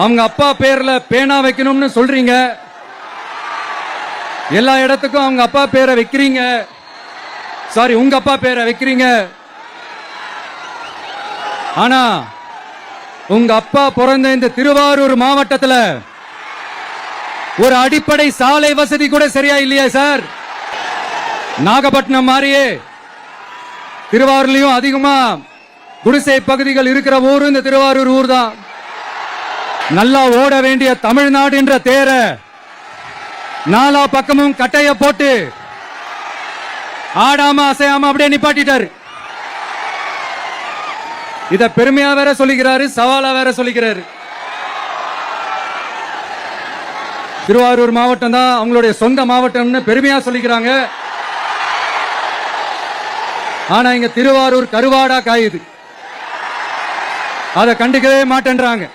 அவங்க அப்பா பேர்ல பேனா வைக்கணும்னு சொல்றீங்க, எல்லா இடத்துக்கும் அவங்க அப்பா பேரை வைக்கிறீங்க. சாரி, உங்க அப்பா பேரை வைக்கிறீங்க. ஆனா உங்க அப்பா பிறந்த இந்த திருவாரூர் மாவட்டத்தில் ஒரு அடிப்படை சாலை வசதி கூட சரியா இல்லையா சார்? நாகப்பட்டினம் மாதிரியே திருவாரூர்லயும் அதிகமா குடிசை பகுதிகள் இருக்கிற ஊர் இந்த திருவாரூர் ஊர் தான். நல்லா ஓட வேண்டிய தமிழ்நாடு என்ற தேர நாலா பக்கமும் கட்டைய போட்டு ஆடாம அசையாம அப்படியே நிப்பாட்டிட்டாரு. இத பெருமையா வேற சொல்லிக்கிறாரு, சவாலா வேற சொல்லிக்கிறாரு. திருவாரூர் மாவட்டம் தான் அவங்களுடைய சொந்த மாவட்டம்னு பெருமையா சொல்லிக்கிறாங்க. ஆனா இங்க திருவாரூர் கருவாடா காயுது, அதை கண்டுக்கவே மாட்டேன்றாங்க.